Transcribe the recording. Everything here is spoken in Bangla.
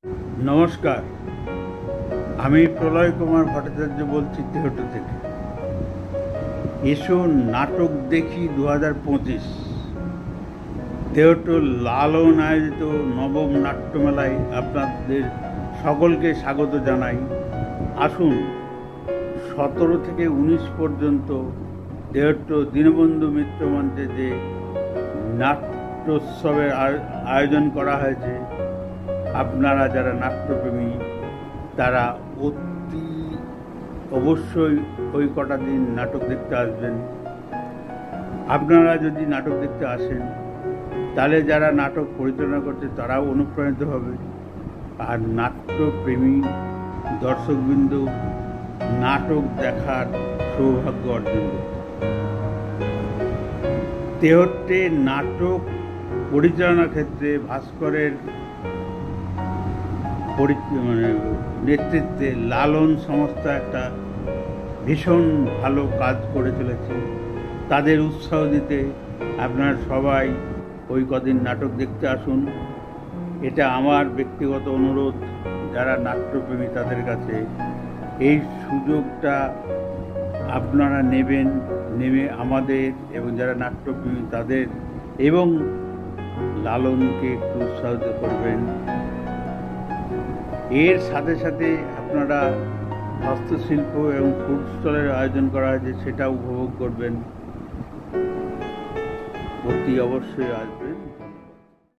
নমস্কার, আমি প্রলয় কুমার ভট্টাচার্য বলছি তেহট্ট থেকে। এসো নাটক দেখি 2025 তেহট্ট লালন আয়োজিত নবম নাট্যমেলায় আপনাদের সকলকে স্বাগত জানাই। আসুন 17 থেকে 19 পর্যন্ত তেহট্ট দীনবন্ধু মিত্র মঞ্চে যে নাট্যোৎসবের আয়োজন করা হয়েছে, আপনারা যারা নাট্যপ্রেমী তারা অতি অবশ্যই ওই কটা দিন নাটক দেখতে আসবেন। আপনারা যদি নাটক দেখতে আসেন তাহলে যারা নাটক পরিচালনা করছে তারাও অনুপ্রাণিত হবে, আর নাট্যপ্রেমী দর্শকবৃন্দ নাটক দেখার সৌভাগ্য অর্জন করবে। তেহট্টে নাটক পরিচালনার ক্ষেত্রে ভাস্করের নেতৃত্বে লালন সংস্থা একটা ভীষণ ভালো কাজ করে চলেছে। তাদের উৎসাহ দিতে আপনারা সবাই ওই কদিন নাটক দেখতে আসুন। এটা আমার ব্যক্তিগত অনুরোধ, যারা নাট্যপ্রেমী তাদের কাছে এই সুযোগটা আপনারা নেমে আমাদের এবং যারা নাট্যপ্রেমী তাদের এবং লালনকে একটু উৎসাহিত করবেন। এর সাথে সাথে আপনারা হস্তশিল্প এবং ফুড স্টলের আয়োজন করা হয়েছে, সেটা উপভোগ করবেন। অতি অবশ্যই আসবেন।